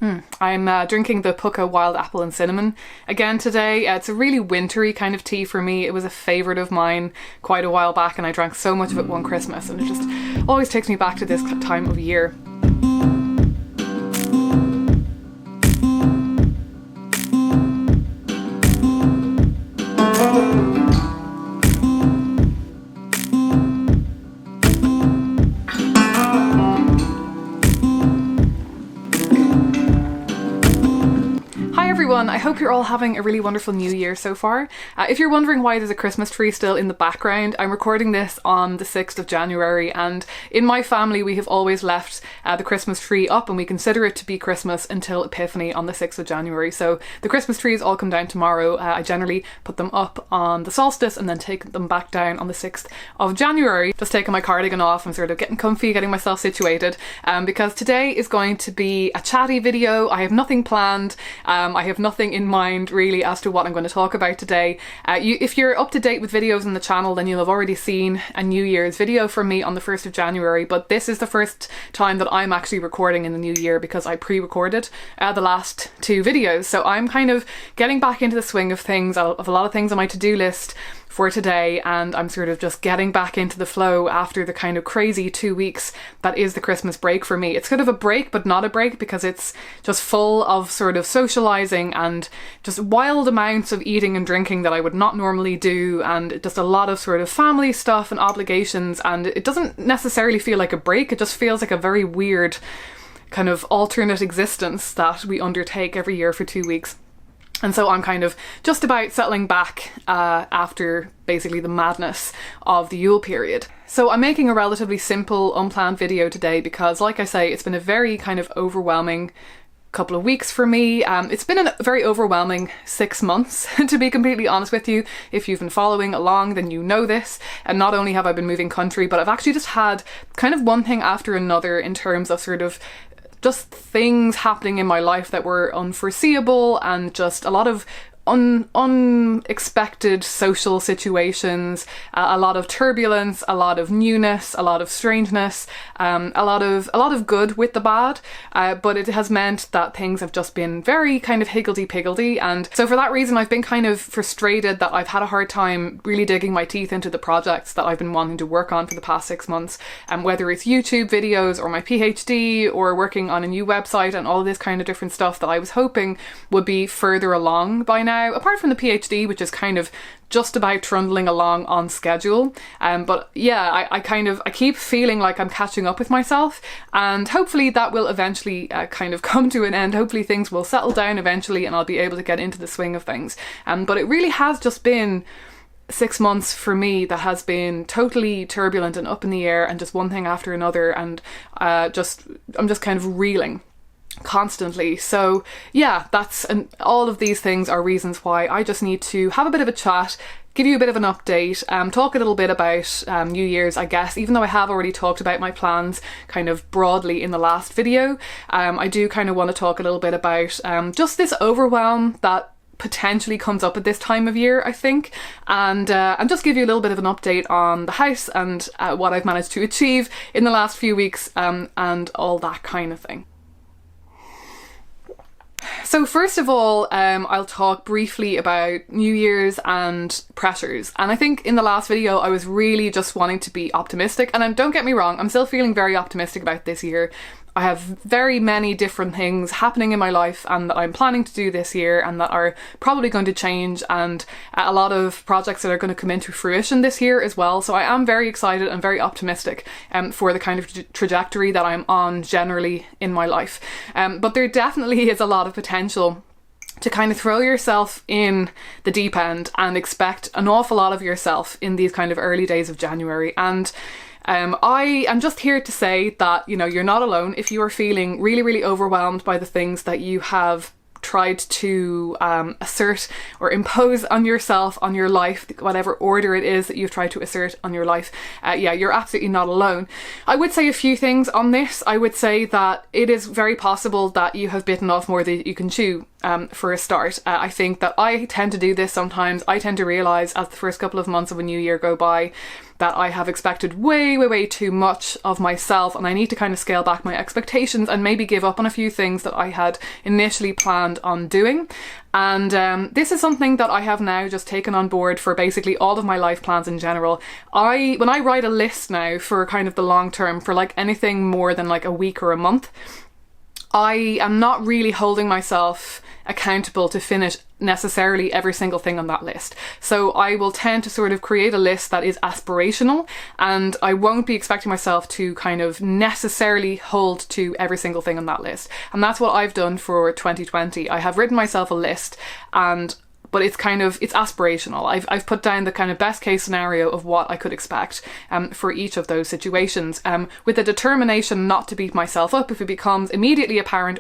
I'm drinking the Pucca Wild Apple and Cinnamon again today. It's a really wintry kind of tea for me. It was a favourite of mine quite a while back and I drank so much of it one Christmas and it just always takes me back to this time of year. I hope you're all having a really wonderful new year so far. If you're wondering why there's a Christmas tree still in the background, I'm recording this on the 6th of January and in my family we have always left the Christmas tree up and we consider it to be Christmas until Epiphany on the 6th of January. So the Christmas trees all come down tomorrow. I generally put them up on the solstice and then take them back down on the 6th of January. Just taking my cardigan off and sort of getting comfy, getting myself situated because today is going to be a chatty video. I have nothing planned. I have nothing in mind really as to what I'm going to talk about today. If you're up to date with videos on the channel then you'll have already seen a New Year's video from me on the 1st of January, but this is the first time that I'm actually recording in the new year because I pre-recorded the last two videos. So I'm kind of getting back into the swing of things. I have a lot of things on my to-do list for today and I'm sort of just getting back into the flow after the kind of crazy 2 weeks that is the Christmas break for me. It's sort of a break but not a break because it's just full of sort of socializing and just wild amounts of eating and drinking that I would not normally do and just a lot of sort of family stuff and obligations, and it doesn't necessarily feel like a break, it just feels like a very weird kind of alternate existence that we undertake every year for 2 weeks. And so I'm kind of just about settling back after basically the madness of the Yule period. So I'm making a relatively simple, unplanned video today because, like I say, it's been a very kind of overwhelming couple of weeks for me. It's been a very overwhelming 6 months, to be completely honest with you. If you've been following along, then you know this. And not only have I been moving country, but I've actually just had kind of one thing after another in terms of sort of just things happening in my life that were unforeseeable and just a lot of unexpected social situations, a lot of turbulence, a lot of newness, a lot of strangeness, a lot of good with the bad, but it has meant that things have just been very kind of higgledy-piggledy, and so for that reason I've been kind of frustrated that I've had a hard time really digging my teeth into the projects that I've been wanting to work on for the past 6 months, and whether it's YouTube videos or my PhD or working on a new website and all this kind of different stuff that I was hoping would be further along by now. Apart from the PhD, which is kind of just about trundling along on schedule. But yeah, I keep feeling like I'm catching up with myself and hopefully that will eventually kind of come to an end. Hopefully things will settle down eventually and I'll be able to get into the swing of things. But it really has just been 6 months for me that has been totally turbulent and up in the air and just one thing after another, and I'm just kind of reeling constantly. So yeah, all of these things are reasons why I just need to have a bit of a chat, give you a bit of an update, talk a little bit about New Year's, I guess, even though I have already talked about my plans kind of broadly in the last video. I do kind of want to talk a little bit about just this overwhelm that potentially comes up at this time of year, I think, and just give you a little bit of an update on the house and what I've managed to achieve in the last few weeks and all that kind of thing. So first of all, I'll talk briefly about New Year's and pressures. And I think in the last video, I was really just wanting to be optimistic. And don't get me wrong, I'm still feeling very optimistic about this year. I have very many different things happening in my life and that I'm planning to do this year and that are probably going to change, and a lot of projects that are going to come into fruition this year as well. So I am very excited and very optimistic for the kind of trajectory that I'm on generally in my life. But there definitely is a lot of potential to kind of throw yourself in the deep end and expect an awful lot of yourself in these kind of early days of January. And I am just here to say that, you know, you're not alone. If you are feeling really, really overwhelmed by the things that you have tried to assert or impose on yourself, on your life, whatever order it is that you've tried to assert on your life, yeah, you're absolutely not alone. I would say a few things on this. I would say that it is very possible that you have bitten off more than you can chew. for a start. I think that I tend to do this sometimes. I tend to realise as the first couple of months of a new year go by that I have expected way too much of myself, and I need to kind of scale back my expectations and maybe give up on a few things that I had initially planned on doing. And this is something that I have now just taken on board for basically all of my life plans in general. When I write a list now for kind of the long term, for like anything more than like a week or a month, I am not really holding myself accountable to finish necessarily every single thing on that list. So I will tend to sort of create a list that is aspirational, and I won't be expecting myself to kind of necessarily hold to every single thing on that list. And that's what I've done for 2020. I have written myself a list, but it's aspirational. I've put down the kind of best case scenario of what I could expect for each of those situations, with the determination not to beat myself up if it becomes immediately apparent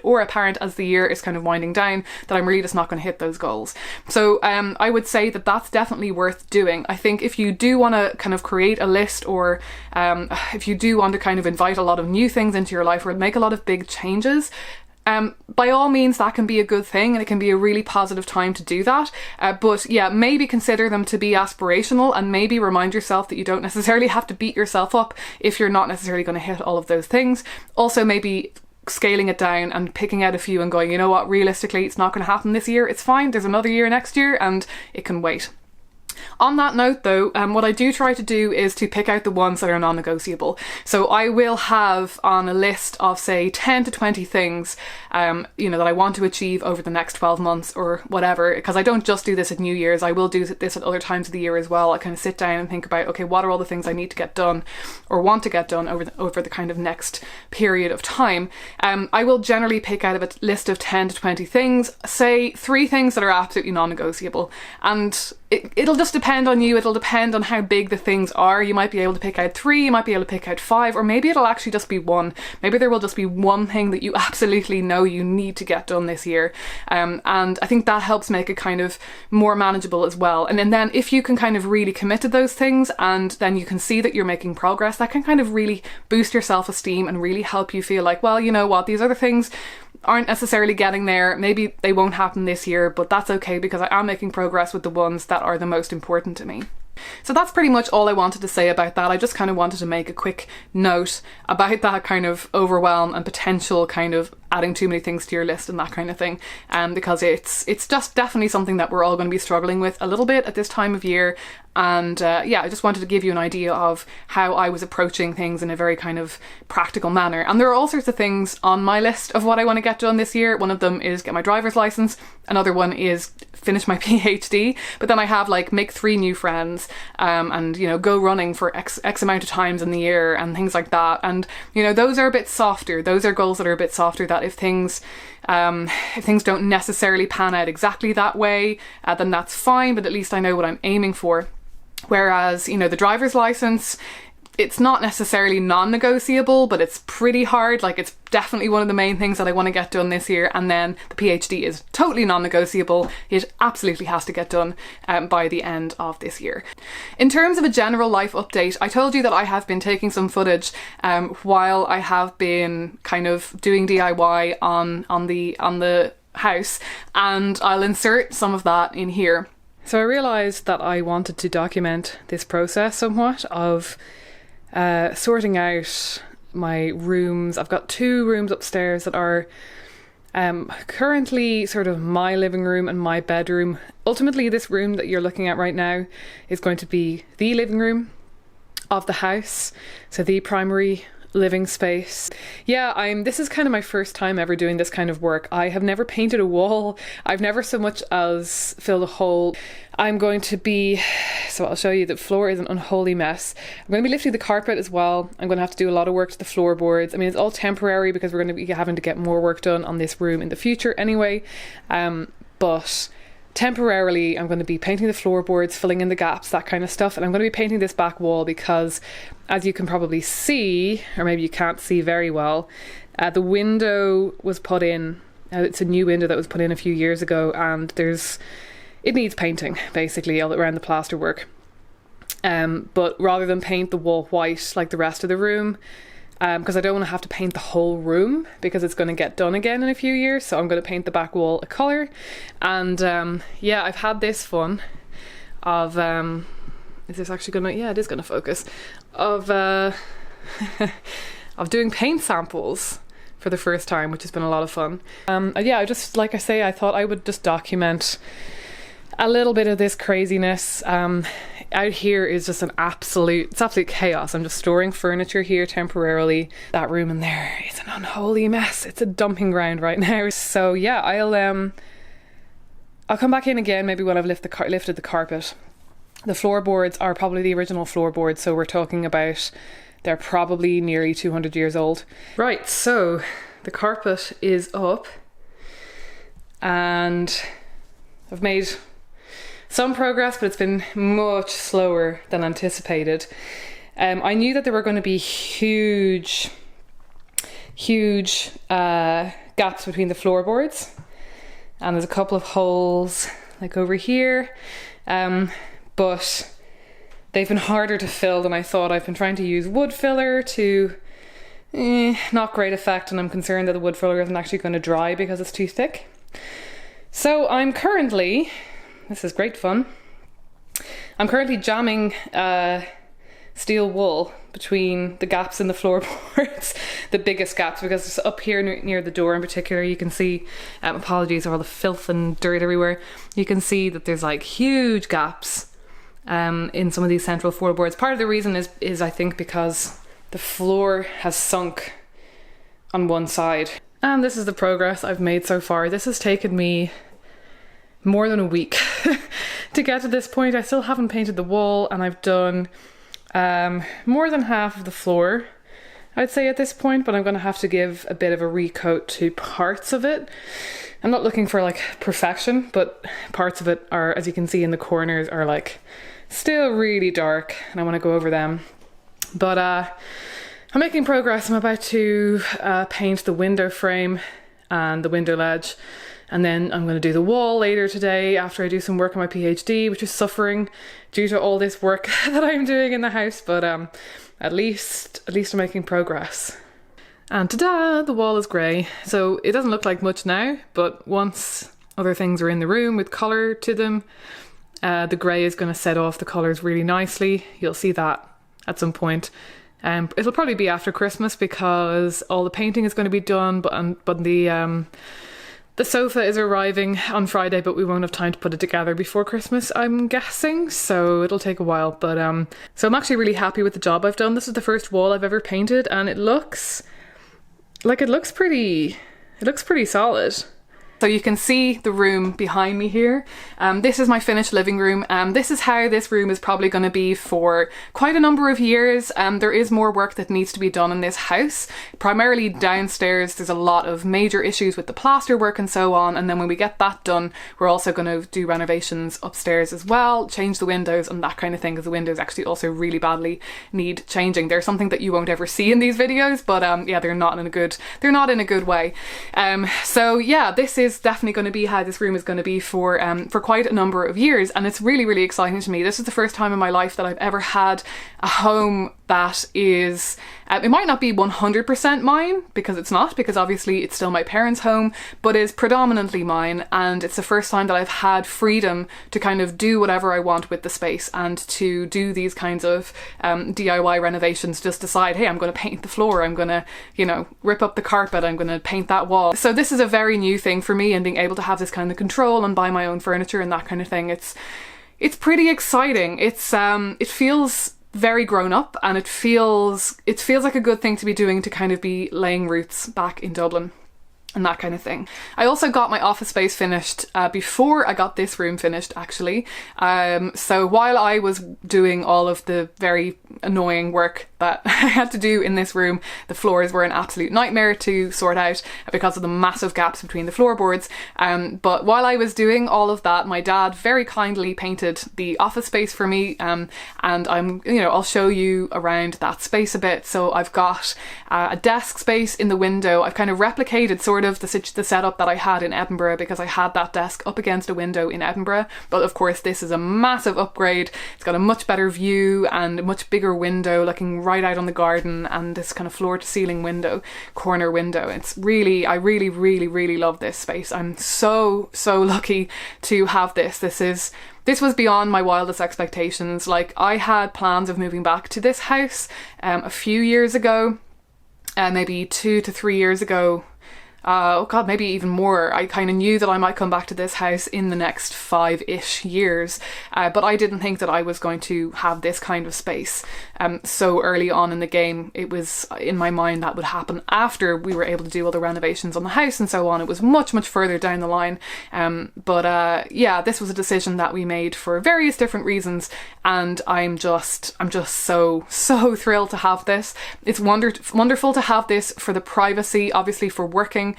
as the year is kind of winding down that I'm really just not going to hit those goals. So I would say that that's definitely worth doing. I think if you do want to kind of create a list, or if you do want to kind of invite a lot of new things into your life or make a lot of big changes, by all means that can be a good thing, and it can be a really positive time to do that, but yeah, maybe consider them to be aspirational, and maybe remind yourself that you don't necessarily have to beat yourself up if you're not necessarily going to hit all of those things. Also, maybe scaling it down and picking out a few and going, you know what, realistically it's not going to happen this year, it's fine, there's another year next year and it can wait. On that note though, what I do try to do is to pick out the ones that are non-negotiable. So I will have on a list of say 10 to 20 things that I want to achieve over the next 12 months or whatever, because I don't just do this at New Year's, I will do this at other times of the year as well. I kind of sit down and think about, okay, what are all the things I need to get done or want to get done over the kind of next period of time. I will generally pick out of a list of 10 to 20 things, say 3 things that are absolutely non-negotiable, and it'll just depend on you. It'll depend on how big the things are. You might be able to pick out 3, you might be able to pick out 5, or maybe it'll actually just be 1. Maybe there will just be one thing that you absolutely know you need to get done this year. And I think that helps make it kind of more manageable as well. And then if you can kind of really commit to those things, and then you can see that you're making progress, that can kind of really boost your self-esteem and really help you feel like, well, you know what, these other things aren't necessarily getting there. Maybe they won't happen this year, but that's okay because I am making progress with the ones that are the most important to me. So that's pretty much all I wanted to say about that. I just kind of wanted to make a quick note about that kind of overwhelm and potential kind of adding too many things to your list and that kind of thing, because it's just definitely something that we're all going to be struggling with a little bit at this time of year. And yeah, I just wanted to give you an idea of how I was approaching things in a very kind of practical manner. And there are all sorts of things on my list of what I want to get done this year. One of them is get my driver's license. Another one is finish my PhD. But then I have like make 3 new friends, and go running for X amount of times in the year and things like that. And those are a bit softer. Those are goals that are a bit softer, that if things don't necessarily pan out exactly that way, then that's fine, but at least I know what I'm aiming for. Whereas, the driver's license, it's not necessarily non-negotiable, but it's pretty hard. Like, it's definitely one of the main things that I want to get done this year. And then the PhD is totally non-negotiable. It absolutely has to get done by the end of this year. In terms of a general life update, I told you that I have been taking some footage while I have been kind of doing DIY on the house, and I'll insert some of that in here. So I realised that I wanted to document this process somewhat of sorting out my rooms. I've got 2 rooms upstairs that are currently sort of my living room and my bedroom. Ultimately, this room that you're looking at right now is going to be the living room of the house, so the primary living space. Yeah, this is kind of my first time ever doing this kind of work. I have never painted a wall. I've never so much as filled a hole. So I'll show you, the floor is an unholy mess. I'm going to be lifting the carpet as well. I'm going to have to do a lot of work to the floorboards. I mean, it's all temporary because we're going to be having to get more work done on this room in the future anyway. But temporarily I'm going to be painting the floorboards, filling in the gaps, that kind of stuff. And I'm going to be painting this back wall because, as you can probably see, or maybe you can't see very well, the window was put in. It's a new window that was put in a few years ago, and it needs painting basically all around the plaster work. But rather than paint the wall white like the rest of the room, because I don't want to have to paint the whole room because it's going to get done again in a few years. So I'm going to paint the back wall a colour. And yeah, I've had this fun of, is this actually going to, yeah, it is going to focus, of of doing paint samples for the first time, which has been a lot of fun. Yeah, I just, like I say, I thought I would just document a little bit of this craziness. Out here is just it's absolute chaos. I'm just storing furniture here temporarily. That room in there is an unholy mess. It's a dumping ground right now. So yeah, I'll come back in again maybe when I've lifted the carpet. The floorboards are probably the original floorboards, so we're talking about, they're probably nearly 200 years old. Right, so the carpet is up and I've made some progress, but it's been much slower than anticipated. I knew that there were going to be huge gaps between the floorboards, and there's a couple of holes like over here, but they've been harder to fill than I thought. I've been trying to use wood filler to not great effect, and I'm concerned that the wood filler isn't actually going to dry because it's too thick. So I'm currently, this is great fun, I'm currently jamming steel wool between the gaps in the floorboards, the biggest gaps, because it's up here near the door in particular. You can see, apologies for all the filth and dirt everywhere, you can see that there's like huge gaps in some of these central floorboards. Part of the reason is I think because the floor has sunk on one side. And this is the progress I've made so far. This has taken me more than a week to get to this point. I still haven't painted the wall, and I've done more than half of the floor, I'd say, at this point, but I'm going to have to give a bit of a recoat to parts of it. I'm not looking for like perfection, but parts of it are, as you can see in the corners, are like still really dark, and I want to go over them. But I'm making progress. I'm about to paint the window frame and the window ledge, and then I'm going to do the wall later today after I do some work on my PhD, which is suffering due to all this work that I'm doing in the house, but at least I'm making progress. And ta-da, the wall is grey. So it doesn't look like much now, but once other things are in the room with colour to them, the grey is going to set off the colours really nicely. You'll see that at some point. It'll probably be after Christmas because all the painting is going to be done, but the sofa is arriving on Friday, but we won't have time to put it together before Christmas, I'm guessing, so it'll take a while. But so I'm actually really happy with the job I've done. This is the first wall I've ever painted, and it looks pretty solid. So you can see the room behind me here. This is my finished living room. This is how this room is probably going to be for quite a number of years. There is more work that needs to be done in this house. Primarily downstairs, there's a lot of major issues with the plaster work and so on. And then when we get that done, we're also going to do renovations upstairs as well, change the windows and that kind of thing, because the windows actually also really badly need changing. They're something that you won't ever see in these videos, but yeah, they're not in a good way. So yeah, this is definitely going to be how this room is going to be for quite a number of years, and it's really, really exciting to me. This is the first time in my life that I've ever had a home that is, it might not be 100% mine, because it's not, because obviously it's still my parents' home, but is predominantly mine, and it's the first time that I've had freedom to kind of do whatever I want with the space and to do these kinds of DIY renovations. Just decide, hey, I'm going to paint the floor, I'm going to, you know, rip up the carpet, I'm going to paint that wall. So this is a very new thing for me, and being able to have this kind of control and buy my own furniture and that kind of thing, it's pretty exciting. It feels very grown up, and it feels like a good thing to be doing, to kind of be laying roots back in Dublin and that kind of thing. I also got my office space finished before I got this room finished, actually. So while I was doing all of the very annoying work that I had to do in this room, the floors were an absolute nightmare to sort out because of the massive gaps between the floorboards. But while I was doing all of that, my dad very kindly painted the office space for me, and I'll show you around that space a bit. So I've got a desk space in the window. I've kind of replicated sort sort of the setup that I had in Edinburgh, because I had that desk up against a window in Edinburgh. But of course this is a massive upgrade. It's got a much better view and a much bigger window looking right out on the garden, and this kind of floor to ceiling window, corner window. It's really, I really, really, really love this space. I'm so lucky to have this. This was beyond my wildest expectations. Like, I had plans of moving back to this house a few years ago, maybe 2 to 3 years ago. Oh God, maybe even more. I kind of knew that I might come back to this house in the next 5-ish years, but I didn't think that I was going to have this kind of space so early on in the game. It was in my mind that would happen after we were able to do all the renovations on the house and so on. It was much further down the line, but yeah, this was a decision that we made for various different reasons, and I'm just so thrilled to have this. It's wonderful to have this for the privacy, obviously for working.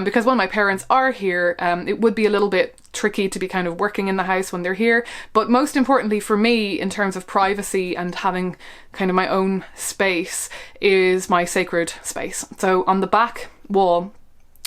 Because when my parents are here, it would be a little bit tricky to be kind of working in the house when they're here. But most importantly for me, in terms of privacy and having kind of my own space, is my sacred space. So on the back wall,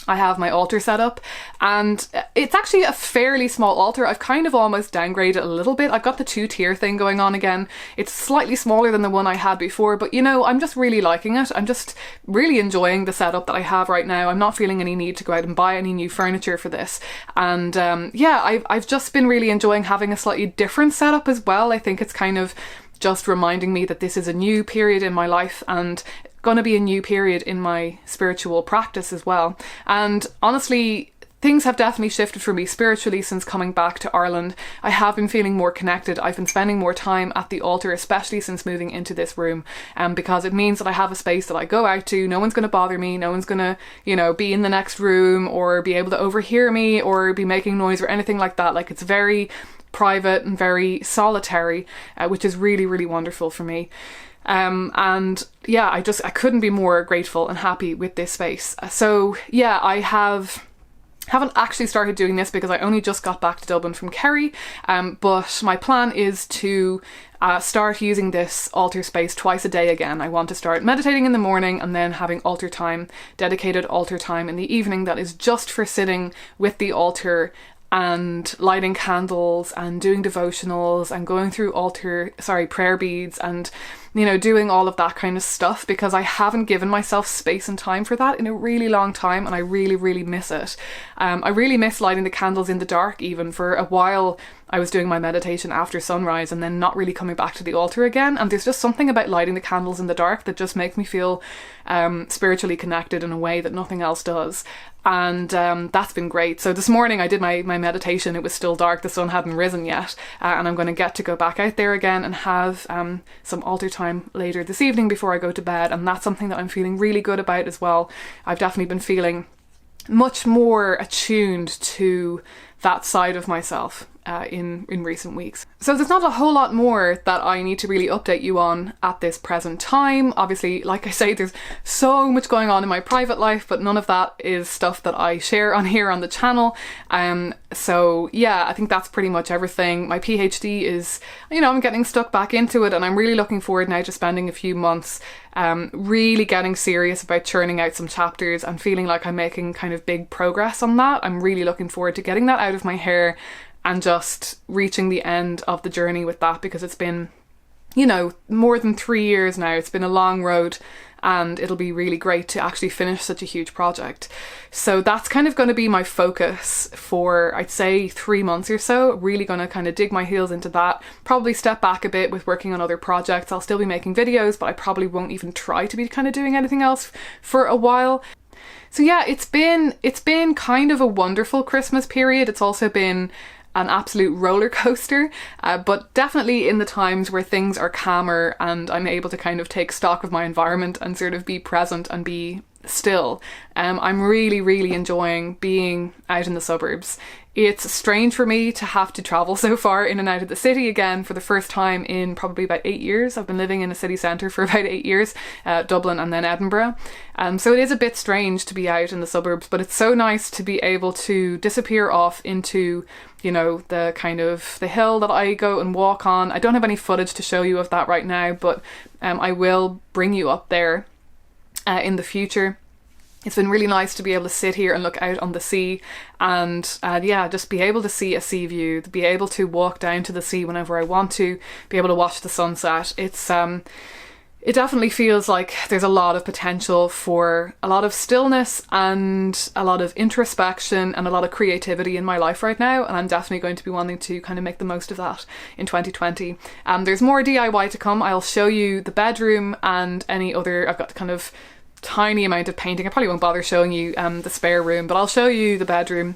I have my altar set up, and it's actually a fairly small altar. I've kind of almost downgraded a little bit. I've got the 2-tier thing going on again. It's slightly smaller than the one I had before, but you know, I'm just really liking it. I'm just really enjoying the setup that I have right now. I'm not feeling any need to go out and buy any new furniture for this. And yeah, I've just been really enjoying having a slightly different setup as well. I think it's kind of just reminding me that this is a new period in my life, and going to be a new period in my spiritual practice as well. And honestly, things have definitely shifted for me spiritually since coming back to Ireland. I have been feeling more connected. I've been spending more time at the altar, especially since moving into this room, because it means that I have a space that I go out to. No one's going to bother me. No one's going to, you know, be in the next room or be able to overhear me or be making noise or anything like that. Like, it's very private and very solitary, which is really, really wonderful for me. And yeah, I couldn't be more grateful and happy with this space. So yeah, I haven't actually started doing this because I only just got back to Dublin from Kerry, but my plan is to start using this altar space twice a day again. I want to start meditating in the morning and then having altar time, dedicated altar time in the evening that is just for sitting with the altar and lighting candles and doing devotionals and going through prayer beads and, you know, doing all of that kind of stuff, because I haven't given myself space and time for that in a really long time, and I really, really miss it. I really miss lighting the candles in the dark. Even for a while I was doing my meditation after sunrise and then not really coming back to the altar again, and there's just something about lighting the candles in the dark that just makes me feel spiritually connected in a way that nothing else does. And that's been great. So this morning I did my meditation. It was still dark, the sun hadn't risen yet, and I'm going to get to go back out there again and have some altar time later this evening before I go to bed, and that's something that I'm feeling really good about as well. I've definitely been feeling much more attuned to that side of myself in recent weeks. So there's not a whole lot more that I need to really update you on at this present time. Obviously, like I say, there's so much going on in my private life, but none of that is stuff that I share on here on the channel. So yeah, I think that's pretty much everything. My PhD is, you know, I'm getting stuck back into it, and I'm really looking forward now to spending a few months really getting serious about churning out some chapters and feeling like I'm making kind of big progress on that. I'm really looking forward to getting that out of my hair and just reaching the end of the journey with that, because it's been, you know, more than 3 years now. It's been a long road, and it'll be really great to actually finish such a huge project. So that's kind of going to be my focus for, I'd say, 3 months or so. Really going to kind of dig my heels into that. Probably step back a bit with working on other projects. I'll still be making videos, but I probably won't even try to be kind of doing anything else for a while. So yeah, it's been kind of a wonderful Christmas period. It's also been an absolute roller coaster, but definitely in the times where things are calmer and I'm able to kind of take stock of my environment and sort of be present and be still, I'm really, really enjoying being out in the suburbs. It's strange for me to have to travel so far in and out of the city again for the first time in probably about 8 years. I've been living in a city centre for about 8 years, Dublin and then Edinburgh. So it is a bit strange to be out in the suburbs, but it's so nice to be able to disappear off into, you know, the kind of the hill that I go and walk on. I don't have any footage to show you of that right now, but I will bring you up there in the future. It's been really nice to be able to sit here and look out on the sea and yeah, just be able to see a sea view, to be able to walk down to the sea whenever I want to, be able to watch the sunset. It definitely feels like there's a lot of potential for a lot of stillness and a lot of introspection and a lot of creativity in my life right now, and I'm definitely going to be wanting to kind of make the most of that in 2020. There's more DIY to come. I'll show you the bedroom and any other, I've got kind of tiny amount of painting. I probably won't bother showing you the spare room, but I'll show you the bedroom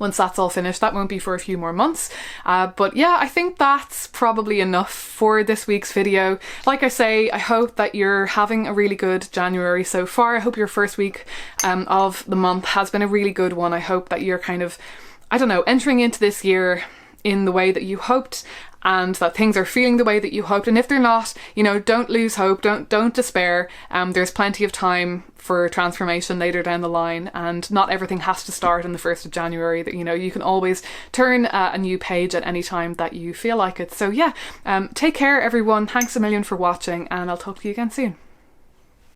once that's all finished. That won't be for a few more months. But yeah, I think that's probably enough for this week's video. Like I say, I hope that you're having a really good January so far. I hope your first week of the month has been a really good one. I hope that you're kind of, I don't know, entering into this year in the way that you hoped, and that things are feeling the way that you hoped. And if they're not, you know, don't lose hope, don't despair. There's plenty of time for transformation later down the line, and not everything has to start on the 1st of January. That, you know, you can always turn a new page at any time that you feel like it. So yeah, take care everyone. Thanks a million for watching, and I'll talk to you again soon.